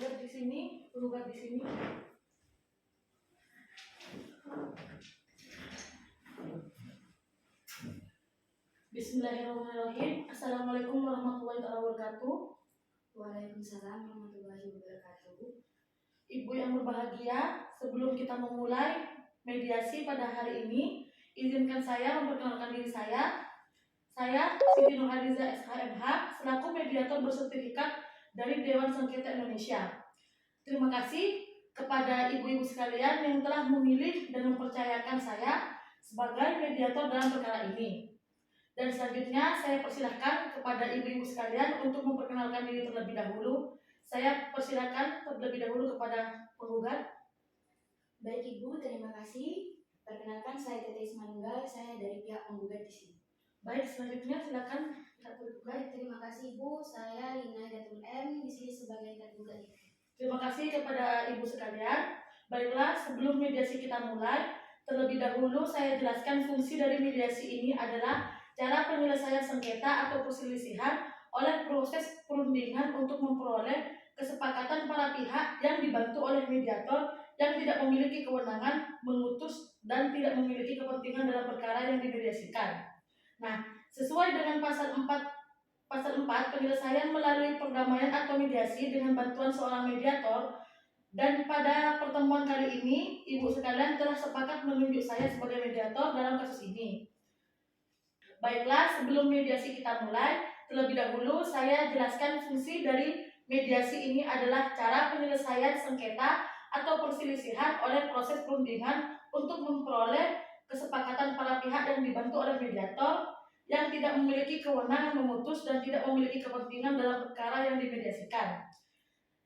penggugat di sini. Bismillahirrahmanirrahim. Assalamualaikum warahmatullahi wabarakatuh. Waalaikumsalam warahmatullahi wabarakatuh. Ibu yang berbahagia, sebelum kita memulai mediasi pada hari ini, izinkan saya memperkenalkan diri saya. Saya Siti Nurhaliza SHMH, selaku mediator bersertifikat dari Dewan Sengketa Indonesia. Terima kasih kepada ibu-ibu sekalian yang telah memilih dan mempercayakan saya sebagai mediator dalam perkara ini. Dan selanjutnya saya persilahkan kepada ibu-ibu sekalian untuk memperkenalkan diri terlebih dahulu. Saya persilahkan terlebih dahulu kepada penggugat. Baik Ibu, terima kasih. Perkenalkan saya Tete Ismanunggal, saya dari pihak penggugat di sini. Baik, selanjutnya silakan tergugat. Baik, terima kasih Ibu. Saya Lina Datul M di sini sebagai tergugat. Terima kasih kepada ibu sekalian. Baiklah, sebelum mediasi kita mulai, terlebih dahulu saya jelaskan fungsi dari mediasi ini adalah cara penyelesaian sengketa atau perselisihan oleh proses perundingan untuk memperoleh kesepakatan para pihak yang dibantu oleh mediator yang tidak memiliki kewenangan mengutus dan tidak memiliki kepentingan dalam perkara yang dimediasikan. Nah, sesuai dengan pasal 4 penyelesaian melalui perdamaian atau mediasi dengan bantuan seorang mediator, dan pada pertemuan kali ini ibu sekalian telah sepakat menunjuk saya sebagai mediator dalam kasus ini. Baiklah, sebelum mediasi kita mulai, terlebih dahulu saya jelaskan fungsi dari mediasi ini adalah cara penyelesaian sengketa atau perselisihan oleh proses perundingan untuk memperoleh kesepakatan para pihak yang dibantu oleh mediator yang tidak memiliki kewenangan memutus dan tidak memiliki kepentingan dalam perkara yang dimediasikan.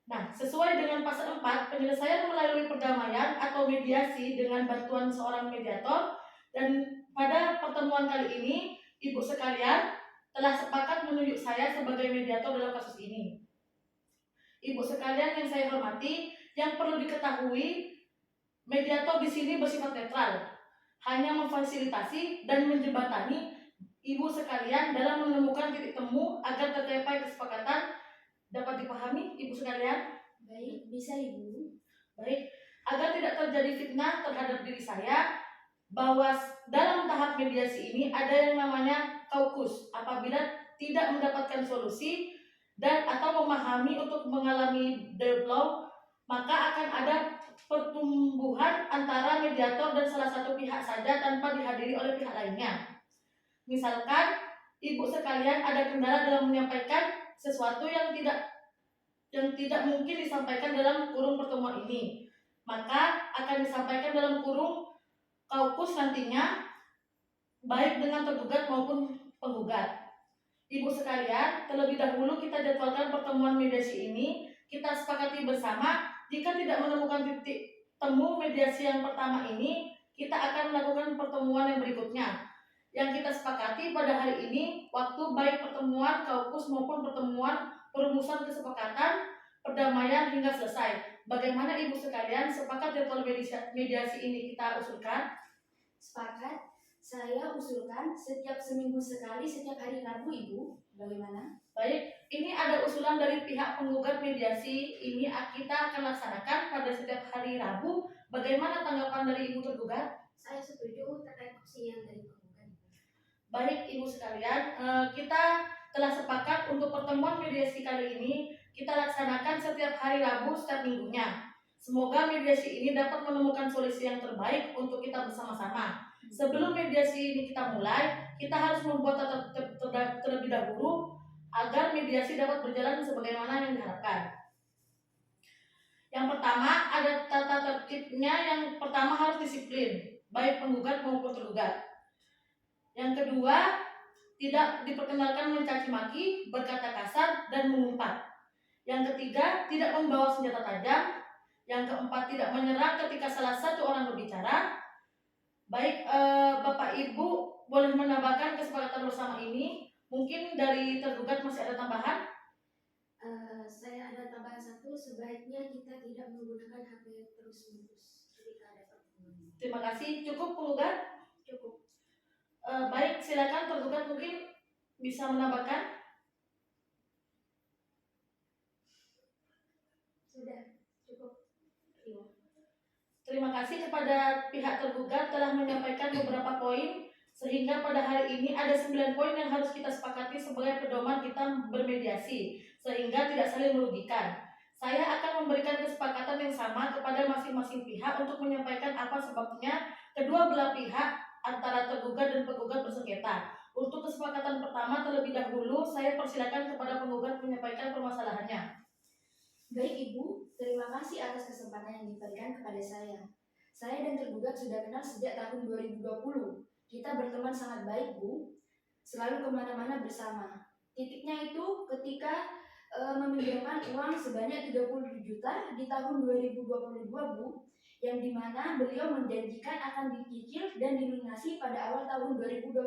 Nah, sesuai dengan pasal 4, penyelesaian melalui perdamaian atau mediasi dengan bantuan seorang mediator, dan pada pertemuan kali ini ibu sekalian telah sepakat menunjuk saya sebagai mediator dalam kasus ini. Ibu sekalian yang saya hormati, yang perlu diketahui, mediator di sini bersifat netral, hanya memfasilitasi dan menjembatani ibu sekalian dalam menemukan titik temu agar tercapai kesepakatan. Dapat dipahami ibu sekalian? Baik, bisa Ibu. Baik, agar tidak terjadi fitnah terhadap diri saya, bahwa dalam tahap mediasi ini ada yang namanya kaukus. Apabila tidak mendapatkan solusi dan atau memahami untuk mengalami deadlock, maka akan ada pertumbuhan antara mediator dan salah satu pihak saja tanpa dihadiri oleh pihak lainnya. Misalkan ibu sekalian ada kendala dalam menyampaikan sesuatu yang tidak mungkin disampaikan dalam kurung pertemuan ini, maka akan disampaikan dalam kurung kaukus nantinya, baik dengan tergugat maupun penggugat. Ibu sekalian, terlebih dahulu kita jadwalkan pertemuan mediasi ini. Kita sepakati bersama, jika tidak menemukan titik temu mediasi yang pertama ini, kita akan melakukan pertemuan yang berikutnya. Yang kita sepakati pada hari ini, waktu baik pertemuan kaukus maupun pertemuan perumusan kesepakatan perdamaian hingga selesai. Bagaimana ibu sekalian, sepakat jadwal mediasi ini kita usulkan? Sepakat. Saya usulkan setiap seminggu sekali, setiap hari Rabu Ibu. Bagaimana? Baik, ini ada usulan dari pihak penggugat mediasi ini kita akan laksanakan pada setiap hari Rabu. Bagaimana tanggapan dari ibu tergugat? Saya setuju terkait opsi yang dari penggugat. Baik ibu sekalian, kita telah sepakat untuk pertemuan mediasi kali ini kita laksanakan setiap hari Rabu setiap minggunya. Semoga mediasi ini dapat menemukan solusi yang terbaik untuk kita bersama-sama. Sebelum mediasi ini kita mulai, kita harus membuat terlebih dahulu agar mediasi dapat berjalan sebagaimana yang diharapkan. Yang pertama, ada tata tertibnya. Yang pertama harus disiplin, baik penggugat maupun tergugat. Yang kedua, tidak diperkenalkan mencaci maki, berkata kasar, dan mengumpat. Yang ketiga, tidak membawa senjata tajam. Yang keempat, tidak menyerang ketika salah satu orang berbicara. Baik, Bapak Ibu boleh menambahkan kesepakatan bersama ini. Mungkin dari tergugat masih ada tambahan? Saya ada tambahan satu, sebaiknya kita tidak menggunakan HP terus-menerus ketika ada pertemuan. Terima kasih. Cukup penggugat? Cukup. Baik, silakan tergugat mungkin bisa menambahkan. Sudah Terima kasih kepada pihak tergugat telah menyampaikan beberapa poin, sehingga pada hari ini ada 9 poin yang harus kita sepakati sebagai pedoman kita bermediasi, sehingga tidak saling merugikan. Saya akan memberikan kesepakatan yang sama kepada masing-masing pihak untuk menyampaikan apa sebabnya kedua belah pihak antara tergugat dan penggugat bersengketa. Untuk kesepakatan pertama terlebih dahulu, saya persilakan kepada penggugat menyampaikan permasalahannya. Baik Ibu, terima kasih atas kesempatan yang diberikan kepada saya. Saya dan tergugat sudah kenal sejak tahun 2020. Kita berteman sangat baik, Bu. Selalu kemana-mana bersama. Titiknya itu ketika meminjamkan uang sebanyak 30 juta di tahun 2022, Bu, yang dimana beliau menjanjikan akan dicicil dan dilunasi pada awal tahun 2023.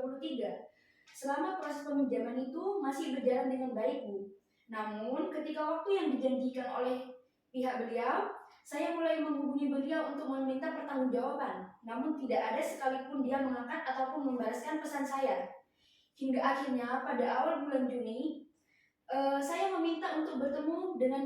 Selama proses peminjaman itu masih berjalan dengan baik, Bu. Namun, ketika waktu yang dijanjikan oleh pihak beliau, saya mulai menghubungi beliau untuk meminta pertanggungjawaban. Namun tidak ada sekalipun dia mengangkat ataupun membalaskan pesan saya. Hingga akhirnya pada awal bulan Juni, saya meminta untuk bertemu dengan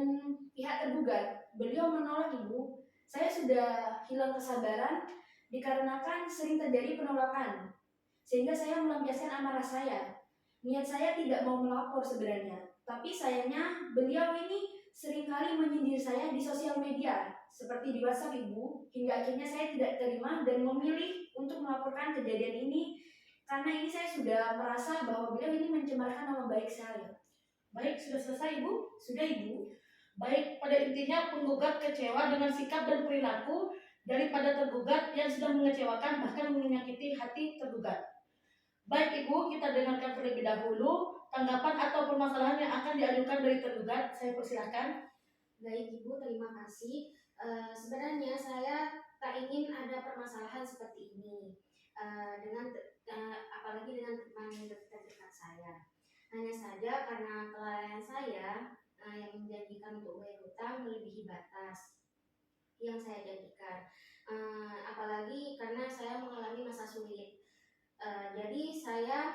pihak tergugat. Beliau menolak, Ibu. Saya sudah hilang kesabaran dikarenakan sering terjadi penolakan. Sehingga saya melampiaskan amarah saya. Niat saya tidak mau melapor sebenarnya. Tapi sayangnya beliau ini seringkali menyindir saya di sosial media, seperti di WhatsApp, Ibu. Hingga akhirnya saya tidak terima dan memilih untuk melaporkan kejadian ini karena ini saya sudah merasa bahwa beliau ini mencemarkan nama baik saya. Baik, sudah selesai Ibu? Sudah, Ibu. Baik, pada intinya penggugat kecewa dengan sikap dan perilaku daripada tergugat yang sudah mengecewakan bahkan menyakiti hati tergugat. Baik Ibu, kita dengarkan terlebih dahulu tanggapan atau permasalahan yang akan diajukan dari tergugat. Saya persilahkan. Baik Ibu, terima kasih. Sebenarnya saya tak ingin ada permasalahan seperti ini apalagi dengan teman terdekat saya. Hanya saja karena kelalaian saya yang menjanjikan untuk bayar hutang melebihi batas yang saya janjikan. Apalagi karena saya mengalami masa sulit. Jadi saya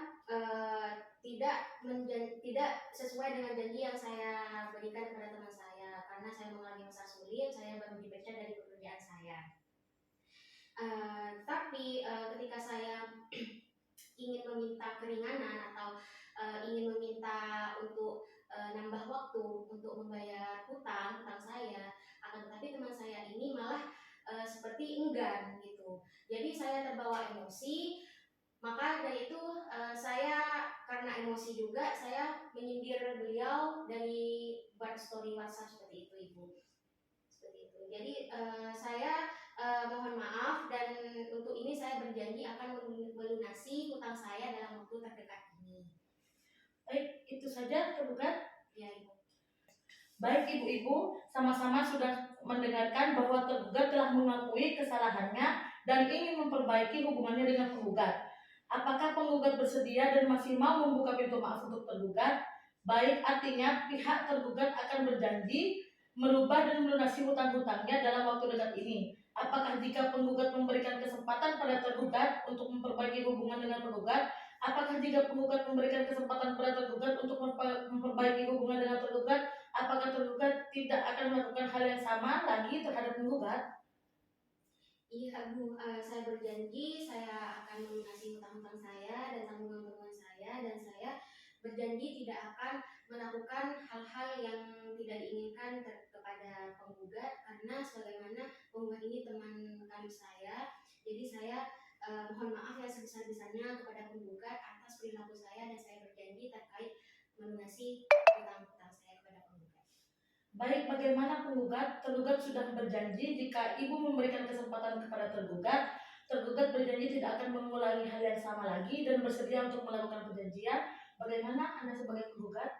tidak sesuai dengan janji yang saya berikan kepada teman saya karena saya mengalami masa sulit, saya baru dipecat dari pekerjaan saya. Tapi ketika saya ingin meminta keringanan atau ingin meminta untuk nambah waktu untuk membayar hutang saya, akan tetapi teman saya ini malah seperti enggan gitu. Jadi saya terbawa emosi, maka dari itu saya karena emosi juga saya menyindir beliau dari buat story WhatsApp seperti itu, Ibu. Seperti itu. Jadi saya mohon maaf dan untuk ini saya berjanji akan melunasi hutang saya dalam waktu terdekat ini. Baik, itu saja tergugat. Ya, Ibu. Baik Ibu-ibu, sama-sama sudah mendengarkan bahwa tergugat telah mengakui kesalahannya dan ingin memperbaiki hubungannya dengan penggugat. Apakah penggugat bersedia dan masih mau membuka pintu maaf untuk tergugat? Baik, artinya pihak tergugat akan berjanji merubah dan melunasi hutang-hutangnya dalam waktu dekat ini. Apakah jika penggugat memberikan kesempatan pada tergugat untuk memperbaiki hubungan dengan penggugat? Apakah jika penggugat memberikan kesempatan pada tergugat untuk memperbaiki hubungan dengan tergugat? Apakah tergugat tidak akan melakukan hal yang sama lagi terhadap penggugat? Iya Bu, saya berjanji saya akan melunasi hutang-hutang saya dan tanggungan-tanggungan saya, dan saya berjanji tidak akan melakukan hal-hal yang tidak diinginkan kepada penggugat karena sebagaimana penggugat ini teman kami saya, jadi saya mohon maaf yang sebesar-besarnya kepada penggugat atas perilaku saya, dan saya berjanji terkait melunasi hutang-hutang saya kepada penggugat. Baik, bagaimana penggugat? Tergugat sudah berjanji jika Ibu memberikan kesempatan kepada tergugat, tergugat berjanji tidak akan mengulangi hal yang sama lagi dan bersedia untuk melakukan perjanjian. Bagaimana Anda sebagai penggugat?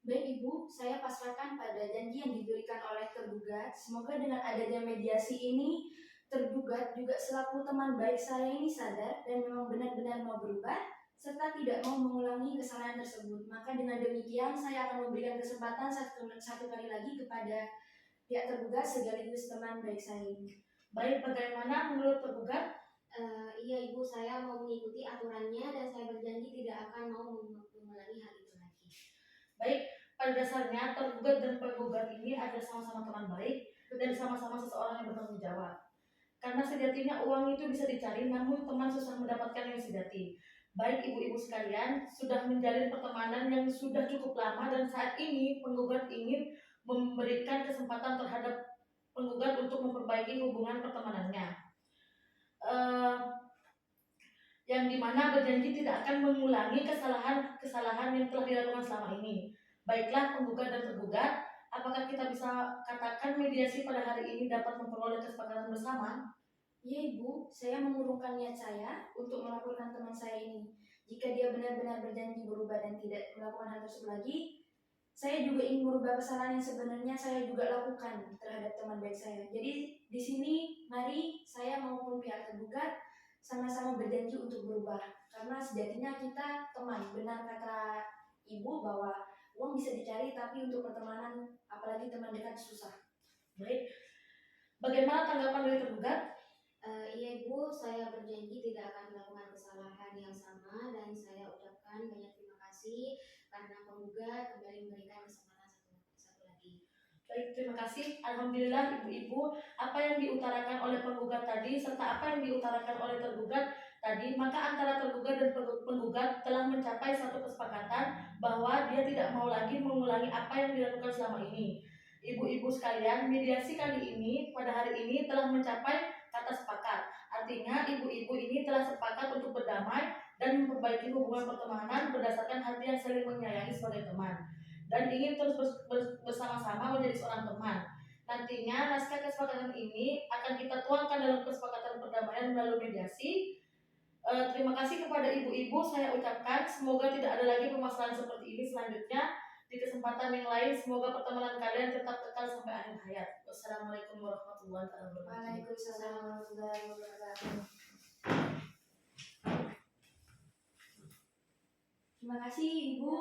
Baik Ibu, saya pasrahkan pada janji yang diberikan oleh tergugat. Semoga dengan adanya mediasi ini, tergugat juga selaku teman baik saya ini sadar dan memang benar-benar mau berubah serta tidak mau mengulangi kesalahan tersebut. Maka dengan demikian saya akan memberikan kesempatan satu kali lagi kepada pihak tergugat sekaligus teman baik saya ini. Baik, bagaimana menurut tergugat? Iya Ibu, saya mau mengikuti aturannya dan saya berjanji tidak akan mau mengulangi hal itu lagi. Baik, pada dasarnya tergugat dan penggugat ini adalah sama-sama teman baik dan sama-sama seseorang yang bertanggung jawab. Karena sejatinya uang itu bisa dicari, namun teman susah mendapatkan yang sejati. Baik ibu-ibu sekalian, sudah menjalin pertemanan yang sudah cukup lama dan saat ini penggugat ingin memberikan kesempatan terhadap penggugat untuk memperbaiki hubungan pertemanannya. Yang dimana berjanji tidak akan mengulangi kesalahan yang telah dilakukan selama ini. Baiklah penggugat dan tergugat, apakah kita bisa katakan mediasi pada hari ini dapat memperoleh kesepakatan bersama? Ya Ibu, saya mengurungkan niat saya untuk melaporkan teman saya ini. Jika dia benar-benar berjanji berubah dan tidak melakukan hal tersebut lagi, saya juga ingin merubah kesalahan yang sebenarnya saya juga lakukan terhadap teman baik saya. Jadi di sini mari saya maupun pihak tergugat sama-sama berjanji untuk berubah. Karena sejatinya kita teman. Benar kata Ibu bahwa uang bisa dicari tapi untuk pertemanan apalagi teman dekat susah. Baik. Bagaimana tanggapan dari tergugat? Iya Ibu, saya berjanji tidak akan melakukan kesalahan yang sama dan saya ucapkan banyak terima kasih karena penggugat kembali memberikan kesempatan satu lagi. Baik, terima kasih. Alhamdulillah ibu-ibu, apa yang diutarakan oleh penggugat tadi serta apa yang diutarakan oleh tergugat tadi, maka antara tergugat dan penggugat telah mencapai satu kesepakatan bahwa dia tidak mau lagi mengulangi apa yang dilakukan selama ini. Ibu-ibu sekalian, mediasi kali ini pada hari ini telah mencapai kata sepakat. Artinya ibu-ibu ini telah sepakat untuk berdamai dan memperbaiki hubungan pertemanan berdasarkan hati yang saling menyayangi sebagai teman dan ingin terus bersama-sama menjadi seorang teman. Nantinya naskah kesepakatan ini akan kita tuangkan dalam kesepakatan perdamaian melalui mediasi. Terima kasih kepada ibu-ibu saya ucapkan, semoga tidak ada lagi permasalahan seperti ini selanjutnya. Di kesempatan yang lain, semoga pertemanan kalian tetap kekal sampai akhir hayat. Wassalamualaikum warahmatullahi wabarakatuh. Waalaikumsalam warahmatullahi wabarakatuh. Terima kasih Ibu.